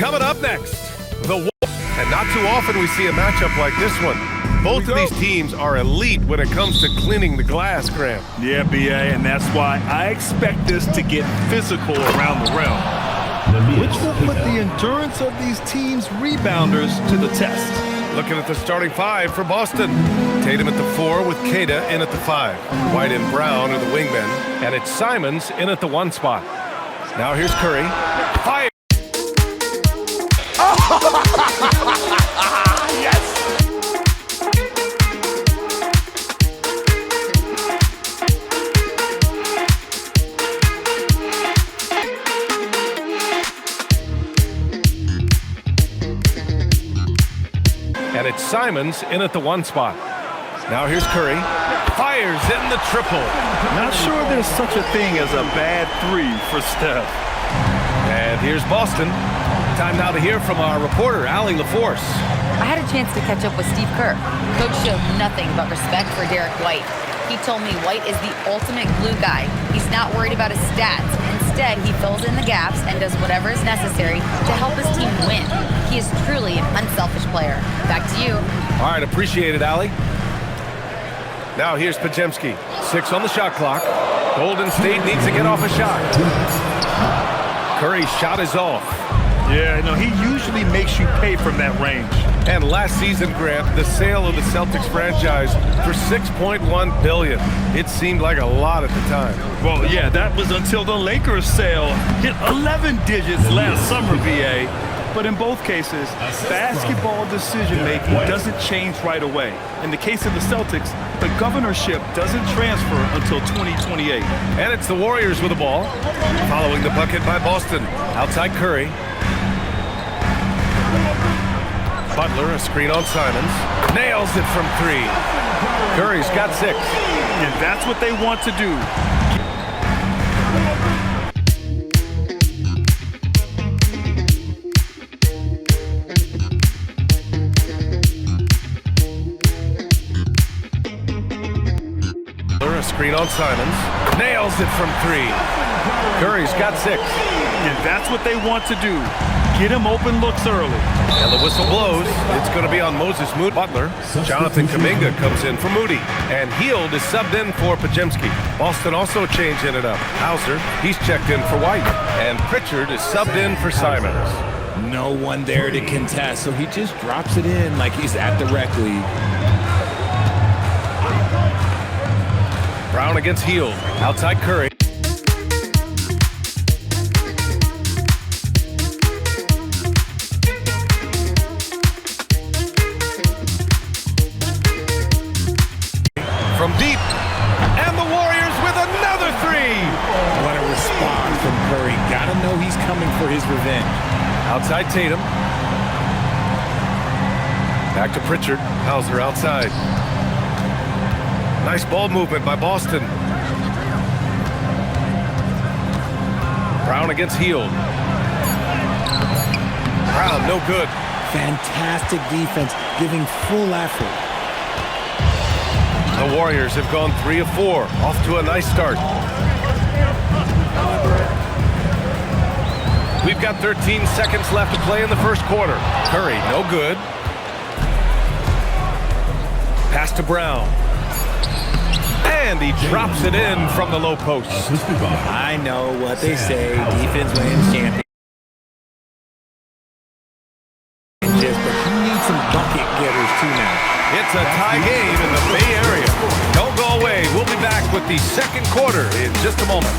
Coming up next, and not too often we see a matchup like this one. Both of these teams are elite when it comes to cleaning the glass, Graham. Yeah, BA, and that's why I expect this to get physical around the rim, which will put the endurance of these teams' rebounders to the test. Looking at the starting five for Boston. Tatum at the 4 with Kata in at the 5. White and Brown are the wingmen, and it's Simons in at the 1 spot. Now here's Curry. Fire! Yes! And it's Simons in at the 1 spot. Now here's Curry. Fires in the triple. Not sure there's such a thing as a bad 3 for Steph. And here's Boston. Time now to hear from our reporter, Allie LaForce. I had a chance to catch up with Steve Kerr. Coach showed nothing but respect for Derek White. He told me White is the ultimate glue guy. He's not worried about his stats. Instead, he fills in the gaps and does whatever is necessary to help his team win. He is truly an unselfish player. Back to you. All right, appreciate it, Allie. Now here's Podziemski. 6 on the shot clock. Golden State needs to get off a shot. Curry's shot is off. Yeah, no, he usually makes you pay from that range. And last season, Grant, the sale of the Celtics franchise for $6.1 billion. It seemed like a lot at the time. Well, yeah, that was until the Lakers sale hit 11 digits last summer, VA. But in both cases, basketball decision-making doesn't change right away. In the case of the Celtics, the governorship doesn't transfer until 2028. And it's the Warriors with the ball. Following the bucket by Boston. Outside Curry. Butler, a screen on Simons. Nails it from 3. Curry's got 6. And that's what they want to do. A screen on Simons. Nails it from 3. Curry's got 6. And that's what they want to do. Get him open looks early. And the whistle blows. It's going to be on Moses Moody. Butler. Jonathan Kuminga comes in for Moody. And Hield is subbed in for Podziemski. Boston also changing it up. Hauser, he's checked in for White. And Pritchard is subbed in for Simons. No one there to contest, so he just drops it in like he's at the rec league. Brown against Hield. Outside Curry. From deep. And the Warriors with another 3. What a response from Curry. Gotta know he's coming for his revenge. Outside Tatum. Back to Pritchard. Hauser outside. Nice ball movement by Boston. Brown against Hield. Brown, no good. Fantastic defense, giving full effort. The Warriors have gone 3 of 4. Off to a nice start. We've got 13 seconds left to play in the first quarter. Curry, no good. Pass to Brown. And he drops it in from the low post. I know what they say, defense wins championships, but you need some bucket getters too now. It's a tie game in the Bay Area. Don't go away. We'll be back with the second quarter in just a moment.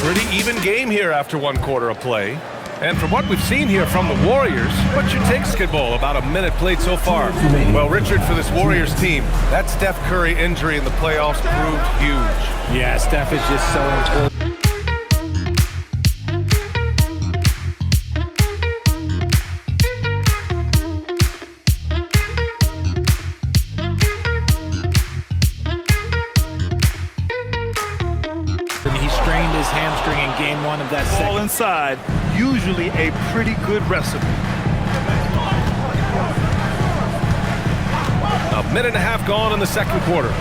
Pretty even game here after 1 quarter of play. And from what we've seen here from the Warriors, what's your take, Skidball, about a minute played so far? Well, Richard, for this Warriors team, that Steph Curry injury in the playoffs proved huge. Yeah, Steph is just so important. Strained his hamstring in game 1 of that second. Ball inside, usually a pretty good recipe. A minute and a half gone in the second quarter.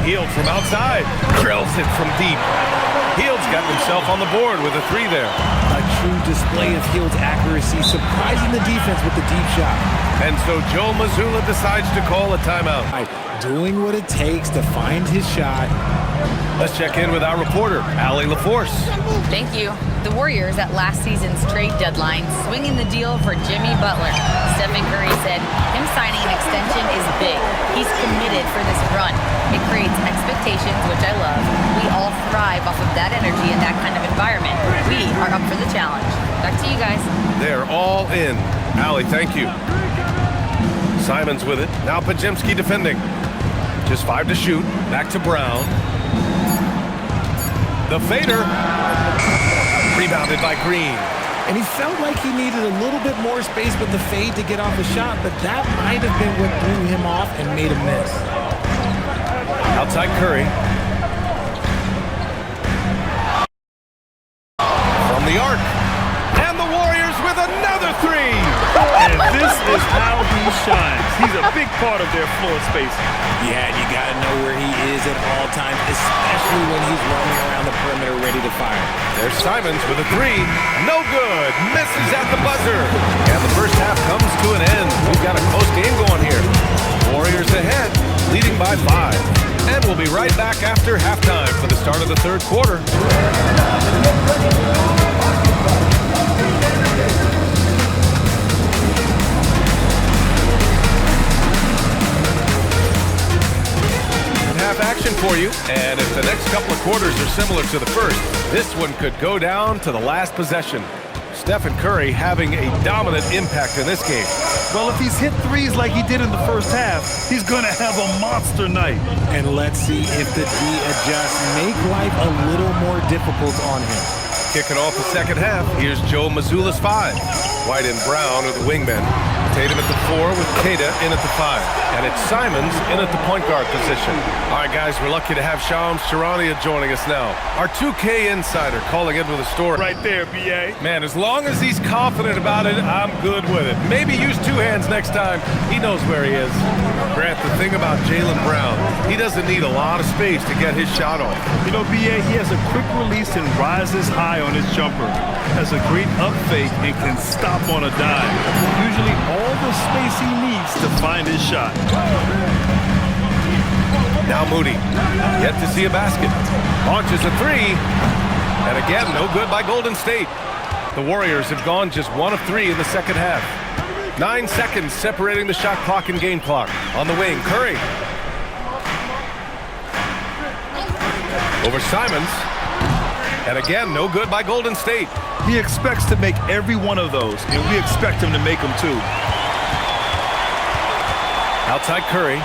Hield from outside. Drills it from deep. Hield's got himself on the board with a 3 there. A true display of Hield's accuracy, surprising the defense with the deep shot. And so Joe Mazzulla decides to call a timeout. Doing what it takes to find his shot. Let's check in with our reporter, Allie LaForce. Thank you. The Warriors at last season's trade deadline swinging the deal for Jimmy Butler. Stephen Curry said him signing an extension is big. He's committed for this run. It creates expectations, which I love. We all thrive off of that energy in that kind of environment. We are up for the challenge. Back to you guys. They're all in. Allie, thank you. Simons with it. Now Pajemski defending. Just 5 to shoot. Back to Brown. The fader. Rebounded by Green. And he felt like he needed a little bit more space with the fade to get off the shot, but that might have been what threw him off and made him miss. Outside Curry. From the arc. And the Warriors with another 3. And this is how he shines. He's a big part of their floor spacing. Yeah, you got to know where he is at all times, especially when he's roaming around the perimeter ready to fire. There's Simons with a 3. No good. Misses at the buzzer. And the first half comes to an end. We've got a close game going here. Warriors ahead, leading by 5. And we'll be right back after halftime for the start of the third quarter. Action for you, and if the next couple of quarters are similar to the first, this one could go down to the last possession. Stephen Curry having a dominant impact in this game. Well, if he's hit threes like he did in the first half, he's going to have a monster night. And let's see if the D adjusts, make life a little more difficult on him. Kicking off the second half, here's Joe Mazzulla's 5. White and Brown are the wingmen. Tatum at the 4 with Keita in at the 5. And it's Simons in at the point guard position. All right, guys, we're lucky to have Shams Charania joining us now. Our 2K insider calling into the story. Right there, B.A. Man, as long as he's confident about it, I'm good with it. Maybe use 2 hands next time. He knows where he is. Grant, the thing about Jaylen Brown, he doesn't need a lot of space to get his shot off. You know, B.A., he has a quick release and rises high on his jumper. Has a great up fake and can stop on a dime. Usually all the space he needs to find his shot. Now Moody, yet to see a basket. Launches a 3, and again, no good by Golden State. The Warriors have gone just 1 of 3 in the second half. 9 seconds separating the shot clock and game clock. On the wing, Curry. Over Simons. And again, no good by Golden State. He expects to make every one of those, and we expect him to make them too. Outside Curry.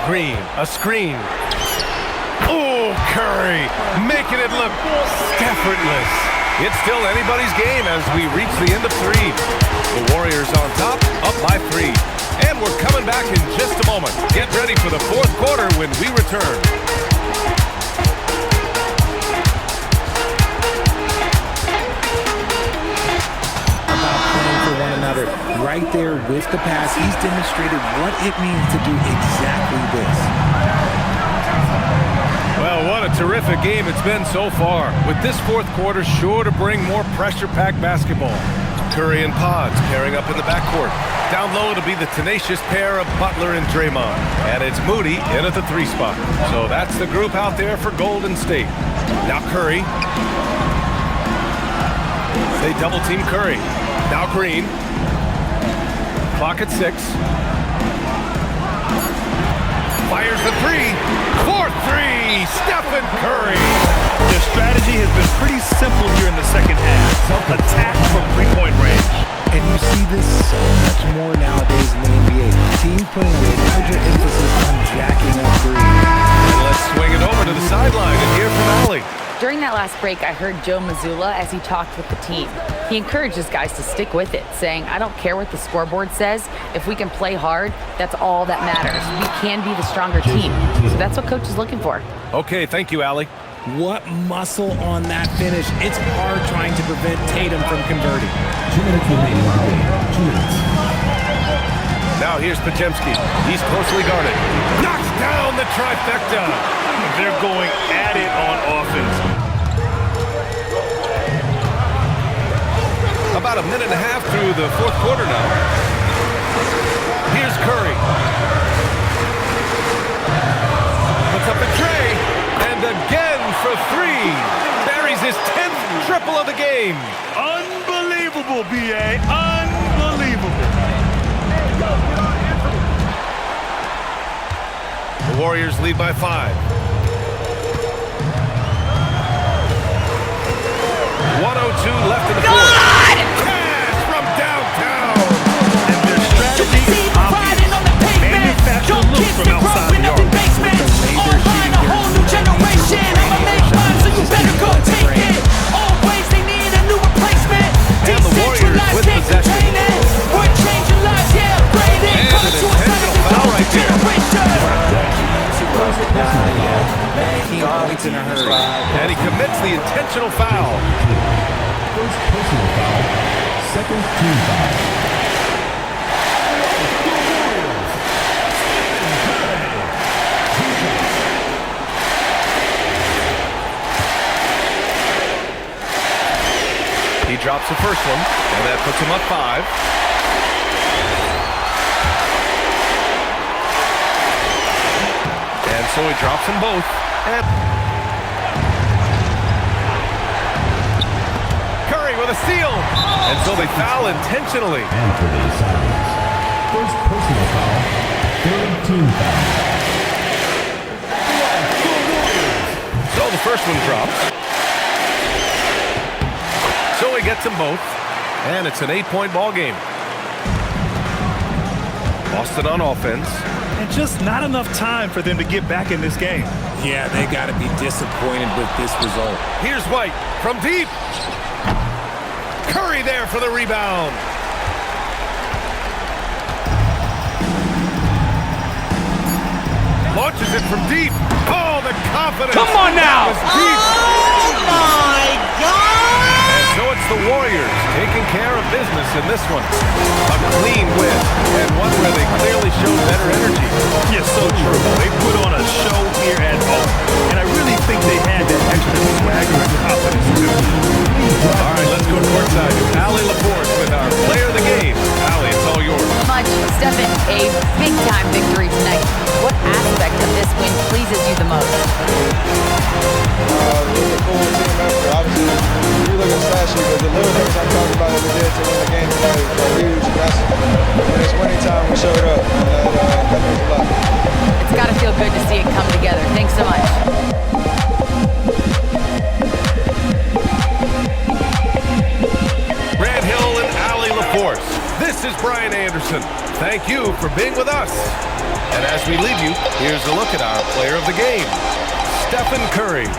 Green, a screen. Oh, Curry, making it look effortless. It's still anybody's game as we reach the end of 3. The Warriors on top, up by 3. And we're coming back in just a moment. Get ready for the fourth quarter when we return. Right there with the pass, he's demonstrated what it means to do exactly this. Well, what a terrific game it's been so far, with this fourth quarter sure to bring more pressure-packed basketball. Curry and Pods pairing up in the backcourt. Down low to be the tenacious pair of Butler and Draymond. And it's Moody in at the 3 spot. So that's the group out there for Golden State. Now Curry. They double-team Curry. Now Green. Clock at 6. Fires the 3. 4-3. Stephen Curry. Their strategy has been pretty simple here in the second half. Attack from 3-point range. And you see this so much more nowadays in the NBA. Teams putting a larger emphasis on jacking up 3. And let's swing it over to the sideline and hear from Allie. During that last break, I heard Joe Mazzulla as he talked with the team. He encourages guys to stick with it, saying, I don't care what the scoreboard says. If we can play hard, that's all that matters. We can be the stronger team. So that's what coach is looking for. Okay, thank you, Allie. What muscle on that finish. It's hard trying to prevent Tatum from converting. 2 minutes remaining on the game. 2 minutes. Now here's Pajemski. He's closely guarded. Knocks down the trifecta. They're going at it on offense. About a minute and a half through the fourth quarter now. Here's Curry. Puts up the tray. And again for three. Buries his 10th triple of the game. Unbelievable, B.A. Unbelievable. The Warriors lead by 5. 1:02 left in the fourth. Cash from downtown. And their strategy obvious. Manufacture looks from outside the arc. And the Warriors with possession. And an intentional foul right there. And he commits the intentional foul. First personal foul, second team foul. He drops the first one, and that puts him up 5. And so he drops them both. And Curry with a steal. And so they foul intentionally. And for the assignments. First personal foul, third team foul. So the first one drops. So he gets them both. And it's an 8-point ball game. Boston on offense. And just not enough time for them to get back in this game. Yeah, they got to be disappointed with this result. Here's White from deep. Curry there for the rebound. Launches it from deep. Oh, the confidence. Come on now. Oh, my God! And so it's the Warriors taking care of business in this one. A clean win, and one where they clearly showed better energy. Yeah, so true. They put on a show here at home. And I really think they had that extra swagger and confidence, too. All right, let's go courtside to Allie LaForce with our player of the game. Allie, it's all yours. Much, Stephen, a big-time victory tonight. What aspect of this win pleases you the most? Really cool team effort. Obviously, you look at last year, but the little things I'm talking about that we did to win the game tonight were huge. And that's when it's winning time, we showed up. And that means a lot. It's got to feel good to see it come together. Thanks so much. Grant Hill and Allie LaForce. This is Brian Anderson. Thank you for being with us. And as we leave you, here's a look at our player of the game, Stephen Curry.